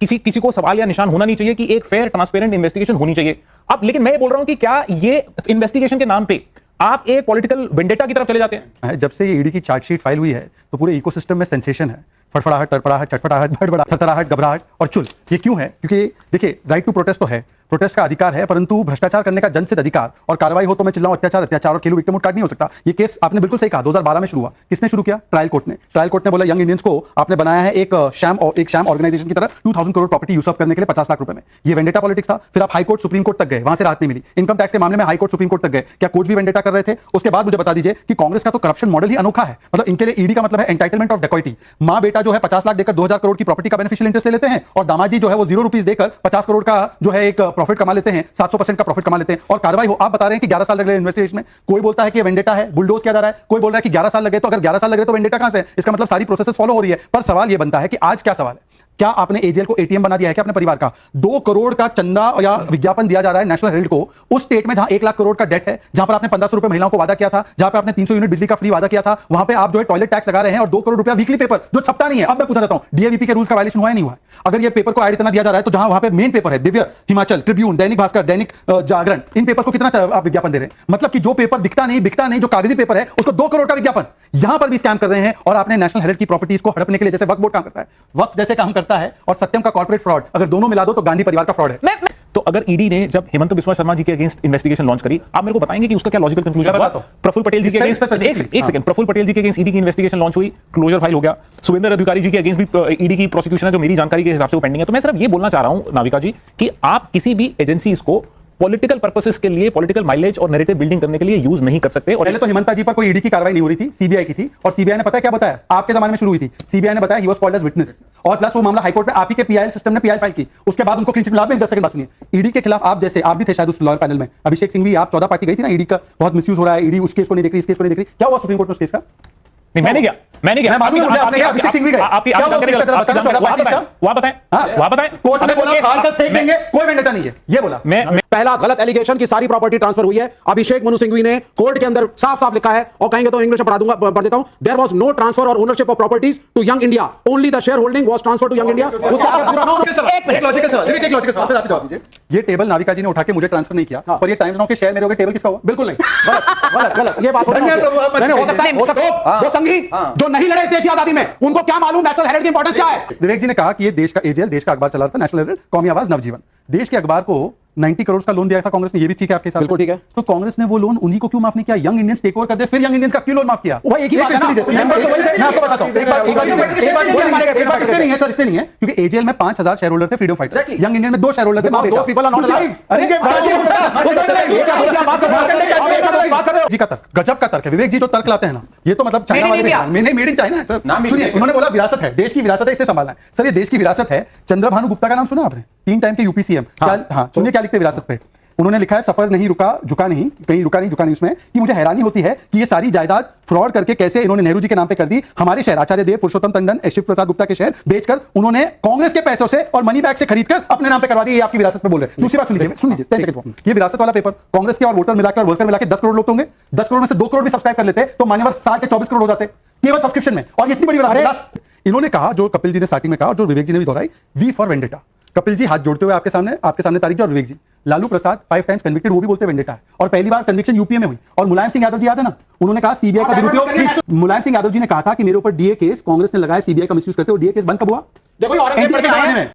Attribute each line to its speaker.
Speaker 1: किसी को सवाल या निशान होना नहीं चाहिए कि एक फेयर ट्रांसपेरेंट इन्वेस्टिगेशन होनी चाहिए। अब लेकिन मैं ये बोल रहा हूं कि क्या ये इन्वेस्टिगेशन के नाम पे आप एक पॉलिटिकल वेंडेटा की तरफ चले जाते हैं?
Speaker 2: जब से ये ईडी की चार्जशीट फाइल हुई है तो पूरे इकोसिस्टम में सेंसेशन है, फड़फड़ाहट, तड़पड़ाहट, चटपटाहट, भड़बड़ाहट, थरथराहट, घबराहट और चुल। ये क्यों है? क्योंकि देखिए, राइट टू प्रोटेस्ट तो है, प्रोटेस्ट का अधिकार है, परंतु भ्रष्टाचार करने का जनसिद्ध अधिकार और कार्रवाई हो तो मैं चिल्लाऊं अत्याचार और खेलू विक्टिम कार्ड नहीं हो सकता। ये केस आपने बिल्कुल सही कहा, 2012 में शुरू हुआ। किसने शुरू किया? ट्रायल कोर्ट ने। ट्रायल कोर्ट ने बोला यंग इंडियंस को आपने बनाया है एक शैम ऑर्गेनाइजेशन की तरह 2000 करोड़ प्रॉपर्टी यूज करने के लिए 50 लाख रुपए में। ये वेंडेटा पॉलिटिक्स था। फिर आप हाई कोर्ट, सुप्रीम कोर्ट तक गए, वहां से राहत नहीं मिली। इनकम टैक्स के मामले में हाई कोर्ट, सुप्रीम कोर्ट तक गए, क्या कोर्ट भी वेंडेटा कर रहे थे? उसके बाद मुझे बता दीजिए कि कांग्रेस का तो करप्शन मॉडल ही अनोखा है। मतलब इनके लिए ईडी का मतलब है एंटाइटलमेंट ऑफ डेकॉइटी। मां बेटा जो है 50 लाख देकर 2000 करोड़ की प्रॉपर्टी का बेनिफिशियल इंटरेस्ट ले लेते हैं और दामाद जी जो है वो 0 रुपीस देकर 50 करोड़ का जो है एक प्रॉफिट कमा लेते हैं, 700% का प्रॉफिट कमा लेते हैं। और कार्रवाई हो, आप बता रहे हैं कि 11 साल लग रहे हैं इन्वेस्टिगेशन में। कोई बोलता है कि वेंडेटा है, बुलडोज किया जा रहा है, कोई बोल रहा है कि 11 साल लगे। तो अगर 11 साल लगे तो वेंडेटा कहां से है? इसका मतलब सारी प्रोसेस फॉलो हो रही है। पर सवाल यह बनता है कि आज क्या सवाल है? क्या आपने एजेएल को एटीएम बना दिया है क्या अपने परिवार का? 2 करोड़ का चंदा या विज्ञापन दिया जा रहा है नेशनल हेरिटेज को, उस स्टेट में जहां 1 लाख करोड़ का डेट है, जहां पर आपने 1500 रुपए महिलाओं को वादा किया था, जहां पे आपने 300 यूनिट बिजली का फ्री वादा किया था, वहां पे आप जो है टॉयलेट टैक्स लगा रहे हैं और 2 करोड़ रुपया वीकली पेपर जो छपता नहीं है। अब मैं पूछना चाहता हूं, डीएवीपी के रूल्स का वायलेशन हुआ है नहीं हुआ? अगर ये पेपर को ऐड इतना दिया जा रहा है तो जहां वहां पे मेन पेपर है दिव्य, हिमाचल, ट्रिब्यून, दैनिक भास्कर, दैनिक जागरण, इन पेपर्स को कितना आप विज्ञापन दे रहे हैं? मतलब कि जो पेपर दिखता नहीं, बिकता नहीं, जो कागजी पेपर है उसको 2 करोड़ का विज्ञापन, यहां पर भी स्कैम कर रहे हैं। और आपने नेशनल हेरिटेज की प्रॉपर्टीज को हड़पने के लिए, जैसे वक्फ बोर्ड काम करता है, वक्फ जैसे काम करता है और सत्यम का कॉर्पोरेट फ्रॉड, अगर दोनों मिला दो तो गांधी परिवार का फ्रॉड है।
Speaker 1: तो अगर ईडी ने जब हेमंत बिस्वा शर्मा जी के अगेंस्ट इन्वेस्टिगेशन लॉन्च करी, आप मेरे को बताएंगे कि उसका क्या लॉजिकल कंक्लूजन हुआ? प्रफुल्ल पटेल जी के अगेंस्ट एक सेकंड, प्रफुल्ल पटेल जी के अगेंस्ट ईडी की इन्वेस्टिगेशन लॉन्च हुई, क्लोजर फाइल हो गया। सुविंदर अधिकारी जी के अगेंस्ट भी ईडी की प्रोसिक्यूशन है, जो मेरी जानकारी के हिसाब से वो पेंडिंग है। तो मैं सिर्फ ये बोलना चाह रहा हूं नाविका जी कि आप किसी भी एजेंसी इसको पॉलिटिकल पर्पसेस के लिए, पॉलिटिकल माइलेज और नैरेटिव बिल्डिंग करने के लिए यूज नहीं कर सकते। और
Speaker 2: पहले तो हेमंता जी पर कोई ईडी की कार्रवाई नहीं हो रही थी, सीबीआई की थी। और सीबीआई ने पता है क्या बताया? आपके जमाने में शुरू हुई थी। सीबीआई ने बताया he was called as witness, और प्लस वो मामला हाईकोर्ट में आप ही के पीआईएल सिस्टम ने पीआई फाइल की। उसके बाद उनको क्लीन चिट मिला। 10 सेकंड बात सुनिए। ईडी के खिलाफ आप जैसे, आप भी थे शायद उस लॉयर पैनल में, अभिषेक सिंह भी, आप 14 पार्टी गई थी ना, ईडी का बहुत मिसयूज हो रहा है, ईडी उस केस को नहीं देख रही, इस केस को नहीं देख रही। क्या हुआ सुप्रीम कोर्ट में उस केस का?
Speaker 1: नहीं, मैंने क्या
Speaker 2: मैं मालूम है, आपने अभिषेक सिंह भी गए।
Speaker 1: आपकी
Speaker 2: क्या हुआ उस केस का? जरा बताओ, 14 पार्टी का।
Speaker 1: वहां बताएं।
Speaker 2: कोर्ट ने बोला खाल तक फेंक देंगे, कोई वेंडेटा नहीं है, ये बोला।
Speaker 3: पहला गलत एलिगेशन की सारी प्रॉपर्टी ट्रांसफर हुई है। अभिषेक मनु सिंघवी ने कोर्ट के अंदर साफ साफ लिखा है, और कहेंगे तो इंग्लिश में पढ़ देता हूं। There was no transfer of ownership of properties to Young India, only the share holding was transferred to Young India. उसका पूरा
Speaker 2: एक लॉजिकल सवाल, एक लॉजिकल सवाल, आप जवाब दीजिए। ये टेबल नाविका जी ने उठा के मुझे ट्रांसफर नहीं किया, पर ये टाइम्स नाउ के शेयर मेरे हो गए, टेबल किसका हुआ?
Speaker 3: बिल्कुल नहीं, गलत ये बात हो सकता है। वो संघी जो नहीं लड़े इस देश की आजादी में, उनको क्या मालूम नेशनल हेरिटेज की इंपॉर्टेंस क्या है?
Speaker 2: विवेक जी ने कहा कि ये देश का एजेएल, देश का अखबार चला रहा था, नेशनल हेरिटेज, कौमी आवाज, नवजीवन। देश के अखबार को 90 करोड़ का लोन दिया था कांग्रेस ने, ये भी ठीक है आपके साथ?
Speaker 3: बिल्कुल ठीक है।
Speaker 2: तो कांग्रेस ने वो लोन उन्हीं को क्यों माफ नहीं किया? यंग इंडियंस टेक ओवर कर दे, फिर यंग इंडियंस का क्यों लोन माफ किया?
Speaker 3: भाई एक ही बात है ना,
Speaker 2: मैं आपको बताता हूं, एक बात इससे नहीं है सर, इससे नहीं है, क्योंकि एजेएल में 5000 शेयर होल्डर थे, फ्रीडम फाइटर। यंग इंडियन में 2 शेयर होल्डर थे।
Speaker 3: Those people are not alive.
Speaker 2: जी का तर्क गजब का तर्क है। विवेक जी जो तर्क लाते हैं ना, ये तो मतलब चाइना वाले नहीं, मेड इन चाइना है सर। सुनिए, उन्होंने बोला विरासत है, देश की विरासत है, इसे संभालना है। सर ये देश की विरासत है। चंद्रभानु गुप्ता का नाम सुना आपने? 3 टाइम के यूपी सीएम। हाँ, सुनिए क्या लिखते हैं विरासत पे। उन्होंने लिखा है, सफर नहीं रुका, झुका नहीं, कहीं रुका नहीं, झुका नहीं, उसमें कि मुझे हैरानी होती है कि ये सारी जायदाद फ्रॉड करके कैसे इन्होंने नेहरू जी के नाम पे कर दी। हमारे शहर आचार्य देव, पुरुषोत्तम टंडन, शिव प्रसाद गुप्ता के शहर बेचकर उन्होंने कांग्रेस के पैसों से और मनी बैग से खरीदकर अपने नाम पे करवा दिया। ये आपकी विरासत पे बोल रहे हैं। दूसरी बात सुन लीजिए, ये विरासत वाला पेपर कांग्रेस के और वोटर मिलाकर वर्कर मिलाकर 10 करोड़ लोग तो होंगे। 10 करोड़ में से 2 करोड़ भी सब्सक्राइब कर लेते तो मान्यवर साल के 24 करोड़ हो जाते केवल सब्सक्रिप्शन में। और इतनी बड़ी विरासत इन्होंने कहा, जो कपिल जी ने स्टार्टिंग में कहा और जो विवेक जी ने भी दोहराई, we for vendetta. Kapil ji हाथ जोड़ते हुए आपके सामने तारीख जी, और विवेक जी, लालू प्रसाद 5 टाइम्स कन्विक्टेड, वो भी बोलते वेंडेटा है। और पहली बार कन्विक्शन यूपीए में हुई। और मुलायम सिंह यादव जी याद है ना, उन्होंने कहा सीबीआई का दुरुपयोग। मुलायम सिंह यादव जी ने कहा था कि मेरे ऊपर डीए केस कांग्रेस ने लगाया, सीबीआई का मिसयूज करते हुए। डीए केस बंद कब हुआ?
Speaker 3: देखो